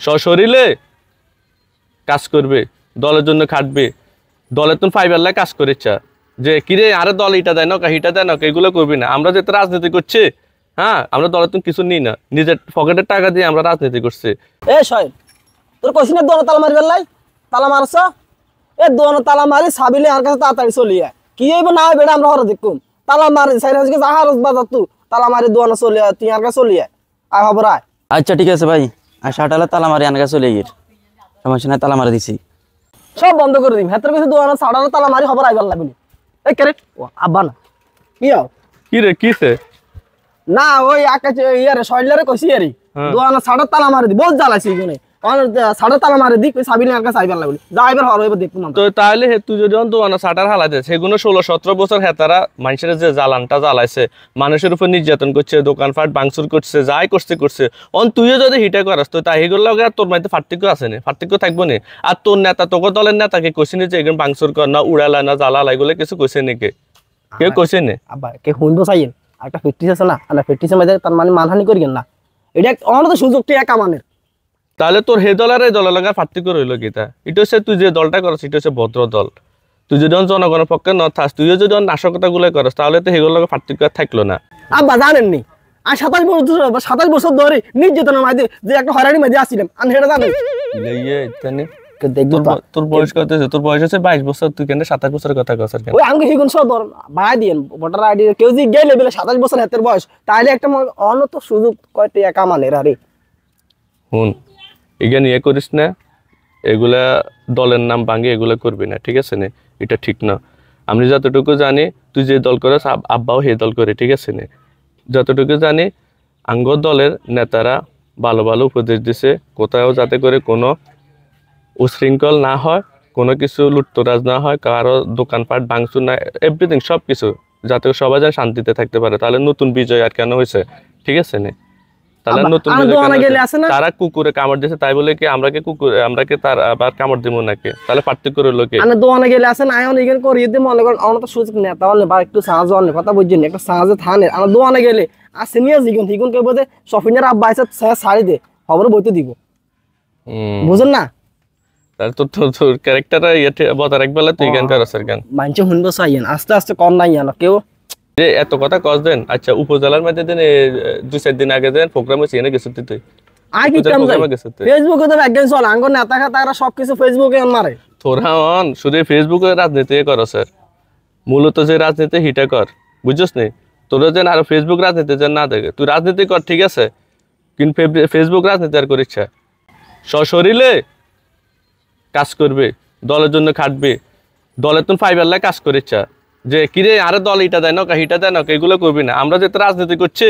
সশরীরে কাজ করবে, দলের জন্য খাটবে, দলের তুমি ফাইবার লাই কাজ করেছা যে কিরে আরে দল এটা দেয় না হিটা দেয় না এগুলো করবি না। আমরা যেহেতু রাজনীতি করছি, হ্যাঁ আমরা দলের তুমি কিছু নিই না, নিজের পকেটের টাকা দিয়ে আমরা রাজনীতি করছি। এ শয় তোর কইছি না দোনো তালা মারিবার লাই, তালা মারছ এ দোনো তালা মারি সাবিলে আর কাছে তাড়াতাড়ি চলিয়া কি হইব না বেড়া আমরা হরে দেখুন তালা মারি সাইরা আজকে জাহাজ বাজার তু তালা মারি দোনো চলিয়া তুই আর কাছে চলিয়া আয় খবর আয়। আচ্ছা ঠিক আছে ভাই, আর শাটালে তালা মারি আনগা চলে গিয়ে সমস্যা নাই, তালা মারি দিছি সব বন্ধ করে দিম। হেতর কাছে দোনো ছাড়ানো তালা মারি খবর আইবার লাগবে। এই করে ও আব্বা না কি হও কি রে কিসে না ওই আকাশে ইয়ারে শৈলারে কইছি আরে দোনো ছাড়া তালা মারি দি বহুত জ্বালাইছি এখানে সাড়ে তালা মারে দিক সাবিনে আর কাছে আইবার লাগবে যাইবার হর হইব দেখুন তো তাহলে তুই যদি দোয়ানা সাটার হালাতে সেগুলো 16-17 বছর হেতারা মানুষের যে জ্বালানটা জ্বালাইছে, মানুষের উপর নির্যাতন করছে, দোকানপাট ভাঙচুর করছে, যাই করছে তুইও যদি হিটে করাস তো তাই এগুলো আর তোর মাইতে পার্থক্য আছে না, পার্থক্য থাকবো না। আর তোর নেতা তোকে দলের নেতাকে কইছে নি যে এগুলো ভাঙচুর কর না উড়ালা না জ্বালালা এগুলো কিছু কইছে নাকি? কেউ কইছে না আব্বা কে হুনবো চাইয়েন একটা ফিটটিস আছে না আলা ফিটটিসের মধ্যে তার মানে মানহানি করিয়েন না, এটা অনেক সুযোগটি একা মানের। তাহলে তোর হে দল আর এই দলের লাগা পার্থক্য রইল গীতা। এটা হচ্ছে তুই যে দলটা করছ এটা হচ্ছে ভদ্র দল। তুই যদি জনগণের পক্ষে ন থাস, তুইও যদি নাশকতা গুলো করস তাহলে তো সেগুলোর লগে পার্থক্য থাকলো না। আব্বা জানেননি আর 27 বছর ধরে নির্যাতনের মাঝে যে একটা হয়রানি মাঝে আসছিলাম আমি সেটা জানেন। তোর বয়স কত? তোর বয়স হচ্ছে 22 বছর, তুই কেন 27 বছরের কথা কস? ওই আমাকে হিগুন সব বাড়াই দিয়েন ভোটার আইডি কেউ যদি গেলে বেলে 27 বছর হাতের বয়স তাহলে একটা অনত সুযোগ কয়টি একা মানের আরে হুন এখানে ইয়ে করিস না, এগুলা দলের নাম ভাঙে এগুলা করবি না, ঠিক আছে না? এটা ঠিক না। আমি যতটুকু জানি তুই যে দল করিস আব্বাও হে দল করে, ঠিক আছে না? যতটুকু জানি আঙ্গ দলের নেতারা ভালো ভালো উপদেশ দিছে কোথাও যাতে করে কোনো উশৃঙ্খল না হয়, কোনো কিছু লুটতরাজ না হয়, কারো দোকানপাট ভাঙচুর না, এভরিথিং সব কিছু যাতে সবাই যেন শান্তিতে থাকতে পারে। তাহলে নতুন বিজয় আর কেন হয়েছে, ঠিক আছে না? তারা কুকুরে কামড় দিয়েছে তাই বলে কি আমরা কি তার আবার কামড় দিব নাকি? তাহলে পার্থক্য রইল কি? দোয়ানে গেলে আছে না এখানে করিয়ে দিয়ে মনে করেন আমার তো সুযোগ নেতা হলে বা একটু সাহায্য অনেক কথা বুঝছেন একটা সাহায্য থানে আমার দোয়ানে গেলে আসে নিয়ে জিগুন ঠিকুন কে বোধে শপিনের আব্বা আছে শাড়ি দে খবর বইতে দিব বুঝেন না? তাহলে তোর ক্যারেক্টারটা বতার এক বেলা তুই গান করাস গান মানছে শুনবো চাইয়েন আস্তে আস্তে কম নাই জানো কেউ যে এত কথা কস দেন। আচ্ছা উপজেলার মধ্যে দিন 2-4 দিন আগে দেন প্রোগ্রাম হয়েছে এনে গেছিস তুই? আই কি কাম যাই ফেসবুকে তো একজন চল আঙ্গ নেতা খাতারা সবকিছু ফেসবুকে মারে তোরা শুধু ফেসবুকে রাজনীতি কর স্যার, মূলত যে রাজনীতি হিটা কর বুঝছস নি? তোরা যেন আর ফেসবুক রাজনীতি যেন না দেখে, তুই রাজনীতি কর ঠিক আছে কিন্তু ফেসবুক রাজনীতি আর করিস সশরীরে কাজ করবে, দলের জন্য খাটবে, দলের তুমি ফাইবার লাই কাজ করিস যে কিরে আরে দল এটা দেয় না হিটা দেয় না এগুলো করবি না। আমরা যেহেতু রাজনীতি করছি,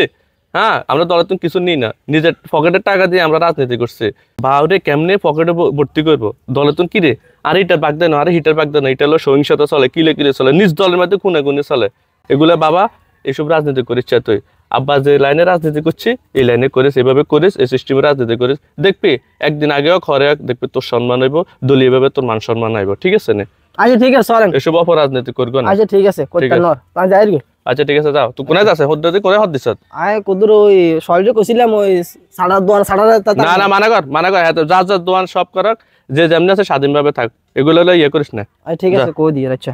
হ্যাঁ আমরা দলের তুমি কিছু নিই না, নিজের পকেটের টাকা দিয়ে আমরা রাজনীতি করছি। বাউরে কেমনে পকেটে ভর্তি করবো দলের তুমি কিরে আরে হিটার বাগ দেয় না আরে হিটার বাগ দেয় না, এটা হলো সহিংসতা চলে, কিলে চলে, নিজ দলের মধ্যে খুনে চলে। এগুলো বাবা এসব রাজনীতি করিস তুই। আব্বা যে লাইনে রাজনীতি করছি এই লাইনে করিস, এভাবে করিস, এই সিস্টেমে রাজনীতি করিস, দেখবি একদিন আগেও ঘরে দেখবি তোর সম্মান হইব, দলীয় ভাবে তোর মান সম্মান আইব, ঠিক আছে না? আচ্ছা ঠিক আছে চলেন এসব অপরাজনীতি করবো না। আচ্ছা ঠিক আছে আচ্ছা ঠিক আছে যাও। তুই কোথায় যাচ্ছে হদ্দি করে হদ দিছ? আয় কুদুর ওই শরীরে কইছিলাম ওই সাড়া দোয়ান না না মানা কর যা দোয়ান সব করক, যে যেমনি আছে স্বাধীনভাবে থাক, এগুলো ইয়ে করিস না। ঠিক আছে কই দিয়ে আচ্ছা।